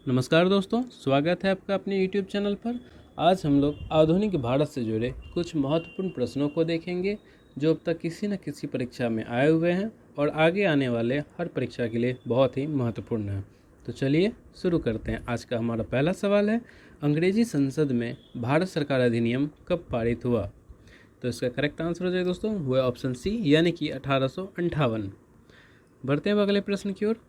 नमस्कार दोस्तों, स्वागत है आपका अपने YouTube चैनल पर। आज हम लोग आधुनिक भारत से जुड़े कुछ महत्वपूर्ण प्रश्नों को देखेंगे जो अब तक किसी न किसी परीक्षा में आए हुए हैं और आगे आने वाले हर परीक्षा के लिए बहुत ही महत्वपूर्ण है। तो चलिए शुरू करते हैं। आज का हमारा पहला सवाल है, अंग्रेजी संसद में भारत सरकार अधिनियम कब पारित हुआ? तो इसका करेक्ट आंसर हो जाएगा दोस्तों, वो है ऑप्शन सी, यानी कि 1858। बढ़ते हैं अगले प्रश्न की ओर।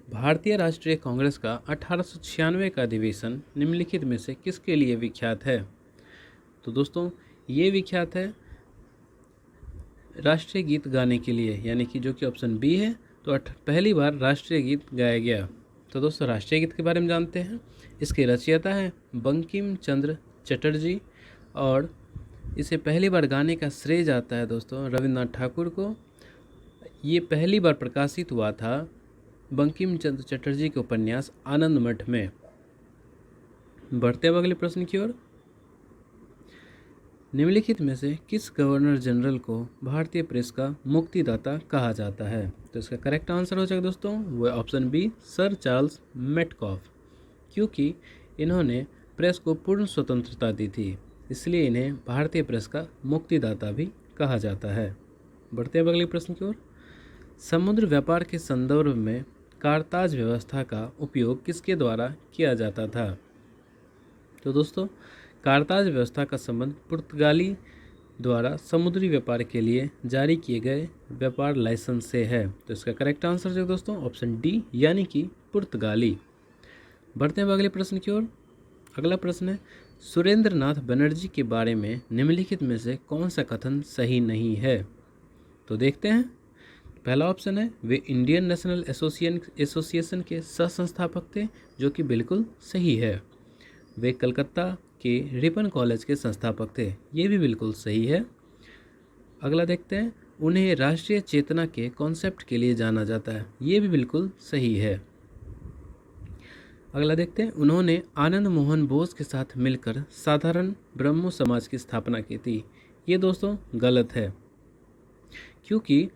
भारतीय राष्ट्रीय कांग्रेस का 1896 का अधिवेशन निम्नलिखित में से किसके लिए विख्यात है? तो दोस्तों ये विख्यात है राष्ट्रीय गीत गाने के लिए, यानी कि जो कि ऑप्शन बी है। तो पहली बार राष्ट्रीय गीत गाया गया। तो दोस्तों राष्ट्रीय गीत के बारे में जानते हैं। इसके रचयिता हैं बंकिम चंद्र चटर्जी और इसे पहली बार गाने का श्रेय जाता है दोस्तों रविंद्रनाथ ठाकुर को। ये पहली बार प्रकाशित हुआ था बंकिम चंद्र चटर्जी के उपन्यास आनंद मठ में। बढ़ते हैं अगले प्रश्न की ओर। निम्नलिखित में से किस गवर्नर जनरल को भारतीय प्रेस का मुक्तिदाता कहा जाता है? तो इसका करेक्ट आंसर हो जाएगा दोस्तों, वो है option B, Sir Charles Metcalfe. क्योंकि इन्होंने प्रेस को पूर्ण स्वतंत्रता दी थी, इसलिए इन्हें भारतीय प्रेस का मुक्तिदाता भी कहा जाता है। बढ़ते हैं अगले प्रश्न की ओर। समुद्र व्यापार के संदर्भ में कारताज व्यवस्था का उपयोग किसके द्वारा किया जाता था? तो दोस्तों कारताज व्यवस्था का संबंध पुर्तगाली द्वारा समुद्री व्यापार के लिए जारी किए गए व्यापार लाइसेंस से है। तो इसका करेक्ट आंसर है दोस्तों ऑप्शन डी, यानी कि पुर्तगाली। बढ़ते हैं अगले प्रश्न की ओर। अगला प्रश्न है, सुरेंद्र नाथ बनर्जी के बारे में निम्नलिखित में से कौन सा कथन सही नहीं है? तो देखते हैं। पहला ऑप्शन है, वे इंडियन नेशनल एसोसिएशन के सह संस्थापक थे, जो कि बिल्कुल सही है। वे कलकत्ता के रिपन कॉलेज के संस्थापक थे, ये भी बिल्कुल सही है। अगला देखते हैं, उन्हें राष्ट्रीय चेतना के कॉन्सेप्ट के लिए जाना जाता है, ये भी बिल्कुल सही है। अगला देखते हैं, उन्होंने आनंद मोहन बोस के साथ मिलकर साधारण ब्रह्मो समाज की स्थापना की थी, ये दोस्तों गलत है। क्योंकि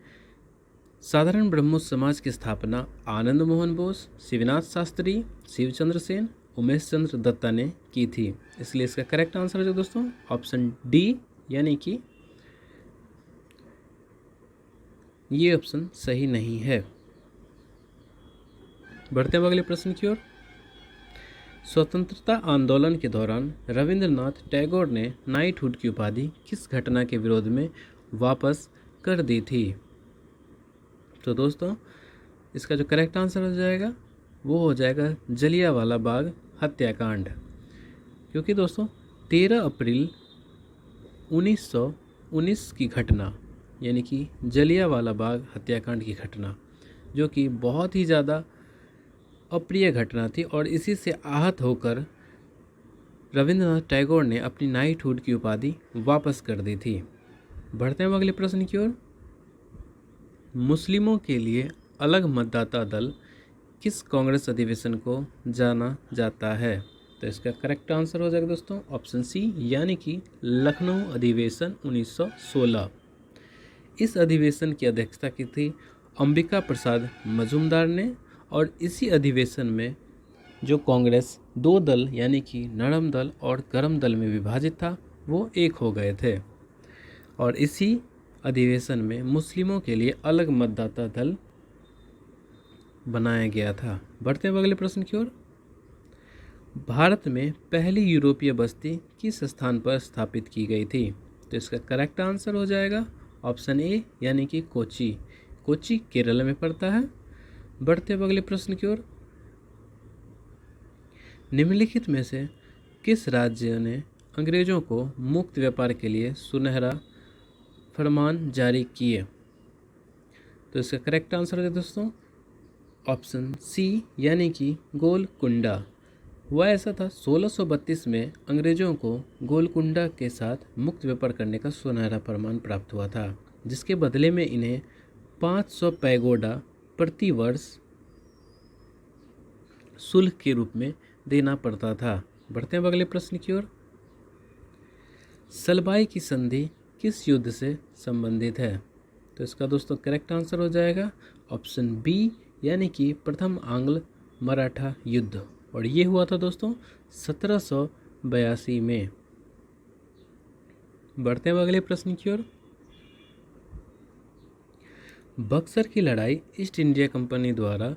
साधारण ब्रह्मो समाज की स्थापना आनंद मोहन बोस, शिवनाथ शास्त्री, शिवचंद्र सेन, उमेश चंद्र दत्ता ने की थी, इसलिए इसका करेक्ट आंसर है दोस्तों ऑप्शन डी, यानी कि ये ऑप्शन सही नहीं है। बढ़ते हैं अगले प्रश्न की ओर। स्वतंत्रता आंदोलन के दौरान रविंद्रनाथ टैगोर ने नाइटहुड की उपाधि किस घटना के विरोध में वापस कर दी थी? तो दोस्तों इसका जो करेक्ट आंसर हो जाएगा वो हो जाएगा जलियांवाला बाग हत्याकांड। क्योंकि दोस्तों 13 अप्रैल 1919 की घटना, यानी कि जलियांवाला बाग हत्याकांड की घटना, जो कि बहुत ही ज़्यादा अप्रिय घटना थी और इसी से आहत होकर रविंद्रनाथ टैगोर ने अपनी नाइटहुड की उपाधि वापस कर दी थी। बढ़ते हैं अगले प्रश्न की ओर। मुस्लिमों के लिए अलग मतदाता दल किस कांग्रेस अधिवेशन को जाना जाता है? तो इसका करेक्ट आंसर हो जाएगा दोस्तों ऑप्शन सी, यानी कि लखनऊ अधिवेशन 1916। इस अधिवेशन की अध्यक्षता की थी अंबिका प्रसाद मजूमदार ने और इसी अधिवेशन में जो कांग्रेस दो दल, यानी कि नरम दल और गरम दल में विभाजित था, वो एक हो गए थे और इसी अधिवेशन में मुस्लिमों के लिए अलग मतदाता दल बनाया गया था। बढ़ते हैं अगले प्रश्न की ओर। भारत में पहली यूरोपीय बस्ती किस स्थान पर स्थापित की गई थी? तो इसका करेक्ट आंसर हो जाएगा ऑप्शन ए, यानी कि कोची। कोची केरल में पड़ता है। बढ़ते हैं अगले प्रश्न की ओर। निम्नलिखित में से किस राज्य ने अंग्रेजों को मुक्त व्यापार के लिए सुनहरा फरमान जारी किए? तो इसका करेक्ट आंसर है दोस्तों ऑप्शन सी, यानी कि गोलकुंडा। वह ऐसा था 1632 में अंग्रेजों को गोलकुंडा के साथ मुक्त व्यापार करने का सुनहरा फरमान प्राप्त हुआ था, जिसके बदले में इन्हें 500 पैगोडा प्रति वर्ष शुल्क के रूप में देना पड़ता था। बढ़ते हैं अगले प्रश्न की ओर। सलबाई की संधि किस युद्ध से संबंधित है? तो इसका दोस्तों करेक्ट आंसर हो जाएगा ऑप्शन बी, यानी कि प्रथम आंग्ल मराठा युद्ध, और ये हुआ था दोस्तों 1782 में। बढ़ते हैं अगले प्रश्न की ओर। बक्सर की लड़ाई ईस्ट इंडिया कंपनी द्वारा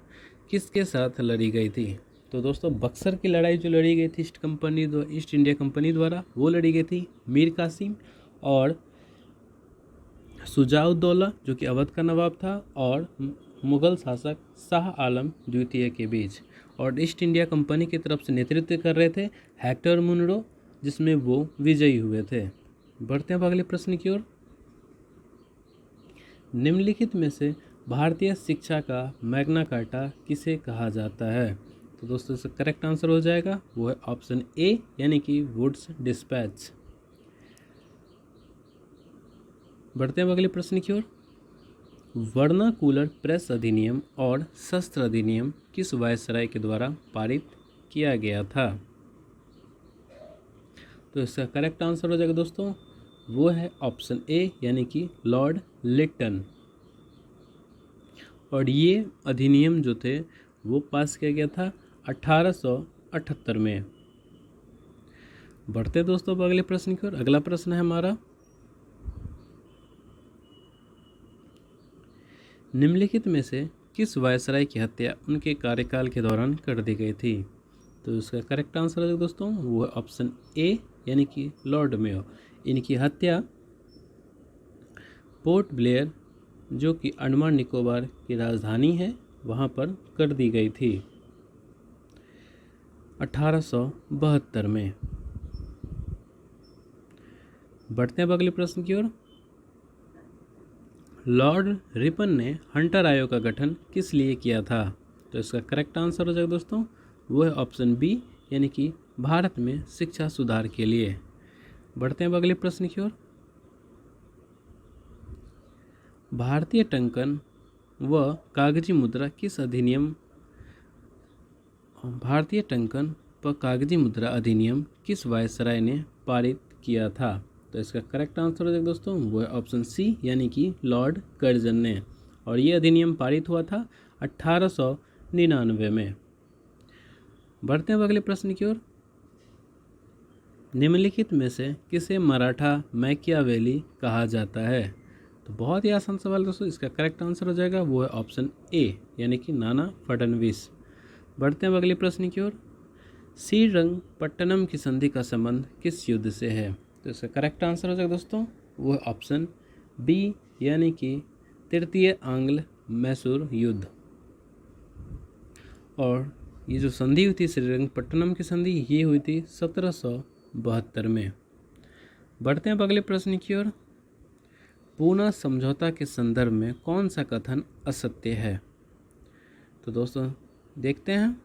किसके साथ लड़ी गई थी? तो दोस्तों बक्सर की लड़ाई जो लड़ी गई थी ईस्ट इंडिया कंपनी द्वारा, वो लड़ी गई थी मीर कासिम और शुजाउद्दौला जो कि अवध का नवाब था, और मुगल शासक शाह आलम द्वितीय के बीच। और ईस्ट इंडिया कंपनी की तरफ से नेतृत्व कर रहे थे हेक्टर मुनरो, जिसमें वो विजयी हुए थे। बढ़ते हैं अगले प्रश्न की ओर। निम्नलिखित में से भारतीय शिक्षा का मैग्ना कार्टा किसे कहा जाता है? तो दोस्तों इसका करेक्ट आंसर हो जाएगा वो है ऑप्शन ए, यानी कि वुड्स डिस्पैच। बढ़ते हैं अगले प्रश्न की ओर। वर्नाकुलर प्रेस अधिनियम और शस्त्र अधिनियम किस वायसराय के द्वारा पारित किया गया था? तो इसका करेक्ट आंसर हो जाएगा दोस्तों वो है ऑप्शन ए, यानी कि लॉर्ड लिटन। और ये अधिनियम जो थे वो पास किया गया था 1878 में। बढ़ते दोस्तों अगले प्रश्न की ओर। अगला प्रश्न है हमारा, निम्नलिखित में से किस वायसराय की हत्या उनके कार्यकाल के दौरान कर दी गई थी? तो इसका करेक्ट आंसर है दोस्तों वो है ऑप्शन ए, यानी कि लॉर्ड मेयो। इनकी हत्या पोर्ट ब्लेयर जो कि अंडमान निकोबार की राजधानी है वहाँ पर कर दी गई थी 1872 में। बढ़ते हैं अब अगले प्रश्न की ओर। लॉर्ड रिपन ने हंटर आयोग का गठन किस लिए किया था? तो इसका करेक्ट आंसर हो जाएगा दोस्तों वो है ऑप्शन बी, यानी कि भारत में शिक्षा सुधार के लिए। बढ़ते हैं अब अगले प्रश्न की ओर। भारतीय टंकन व कागजी मुद्रा किस अधिनियम भारतीय टंकन व कागजी मुद्रा अधिनियम किस वायसराय ने पारित किया था? तो इसका करेक्ट आंसर हो जाएगा दोस्तों वो है ऑप्शन सी, यानी कि लॉर्ड कर्जन ने। और ये अधिनियम पारित हुआ था 1899 में। बढ़ते हैं अगले प्रश्न की ओर। निम्नलिखित में से किसे मराठा मैकियावेली कहा जाता है? तो बहुत ही आसान सवाल दोस्तों, इसका करेक्ट आंसर हो जाएगा वो है ऑप्शन ए, यानी कि नाना फडणवीस। बढ़ते हैं अगले प्रश्न की ओर। श्रीरंगपट्टनम की संधि का संबंध किस युद्ध से है? तो इसका करेक्ट आंसर हो जाएगा दोस्तों वो है ऑप्शन बी, यानी कि तृतीय आंग्ल मैसूर युद्ध। और ये जो संधि हुई थी श्रीरंगपट्टनम की संधि, ये हुई थी 1772 में। बढ़ते हैं अब अगले प्रश्न की ओर। पूना समझौता के संदर्भ में कौन सा कथन असत्य है? तो दोस्तों देखते हैं।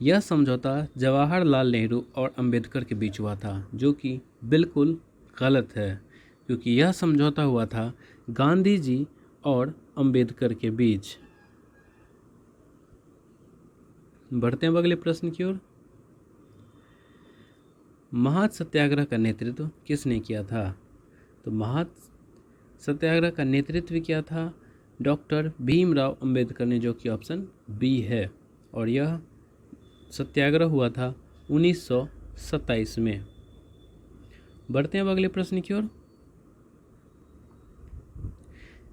यह समझौता जवाहरलाल नेहरू और अंबेडकर के बीच हुआ था, जो कि बिल्कुल गलत है, क्योंकि यह समझौता हुआ था गांधी जी और अंबेडकर के बीच। बढ़ते हैं अगले प्रश्न की ओर। महात सत्याग्रह का नेतृत्व किसने किया था? तो महात सत्याग्रह का नेतृत्व किया था डॉक्टर भीमराव अंबेडकर ने, जो कि ऑप्शन बी है। और यह सत्याग्रह हुआ था 1927 में। बढ़ते हैं अब अगले प्रश्न की ओर।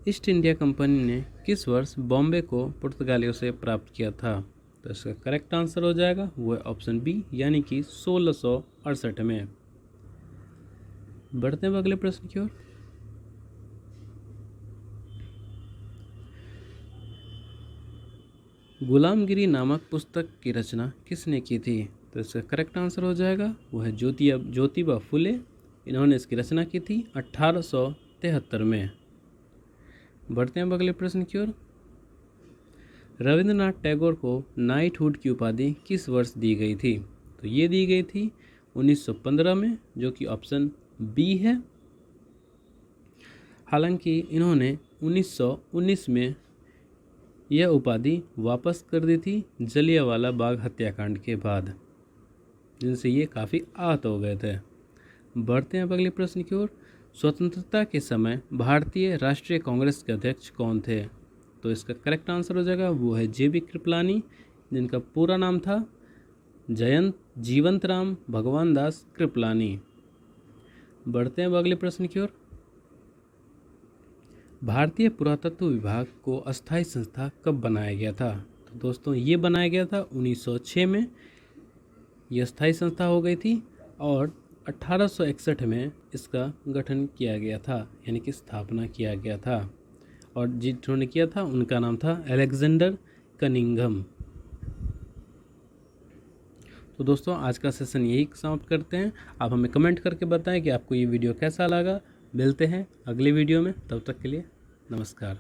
ईस्ट इंडिया कंपनी ने किस वर्ष बॉम्बे को पुर्तगालियों से प्राप्त किया था? तो इसका करेक्ट आंसर हो जाएगा वो है ऑप्शन बी, यानी कि 1668 में। बढ़ते हैं अब अगले प्रश्न की ओर। गुलामगिरी नामक पुस्तक की रचना किसने की थी? तो इसका करेक्ट आंसर हो जाएगा वो है ज्योतिबा फुले। इन्होंने इसकी रचना की थी 1873 में। बढ़ते हैं अब अगले प्रश्न की ओर। रविंद्रनाथ टैगोर को नाइटहुड की उपाधि किस वर्ष दी गई थी? तो ये दी गई थी 1915 में, जो कि ऑप्शन बी है। हालांकि इन्होंने 1919 में यह उपाधि वापस कर दी थी जलियांवाला बाग हत्याकांड के बाद, जिनसे ये काफ़ी आहत हो गए थे। बढ़ते हैं अब अगले प्रश्न की ओर। स्वतंत्रता के समय भारतीय राष्ट्रीय कांग्रेस के अध्यक्ष कौन थे? तो इसका करेक्ट आंसर हो जाएगा वो है JB कृपलानी, जिनका पूरा नाम था जयंत जीवंतराम भगवान दास कृपलानी। बढ़ते हैं अब अगले प्रश्न की ओर। भारतीय पुरातत्व विभाग को अस्थायी संस्था कब बनाया गया था? तो दोस्तों ये बनाया गया था 1906 में, ये अस्थायी संस्था हो गई थी और 1861 में इसका गठन किया गया था, यानी कि स्थापना किया गया था। और जिन्होंने किया था उनका नाम था अलेक्जेंडर कनिंघम। तो दोस्तों आज का सेशन यही समाप्त करते हैं। आप हमें कमेंट करके बताएं कि आपको ये वीडियो कैसा लगा। मिलते हैं अगले वीडियो में, तब तक के लिए नमस्कार।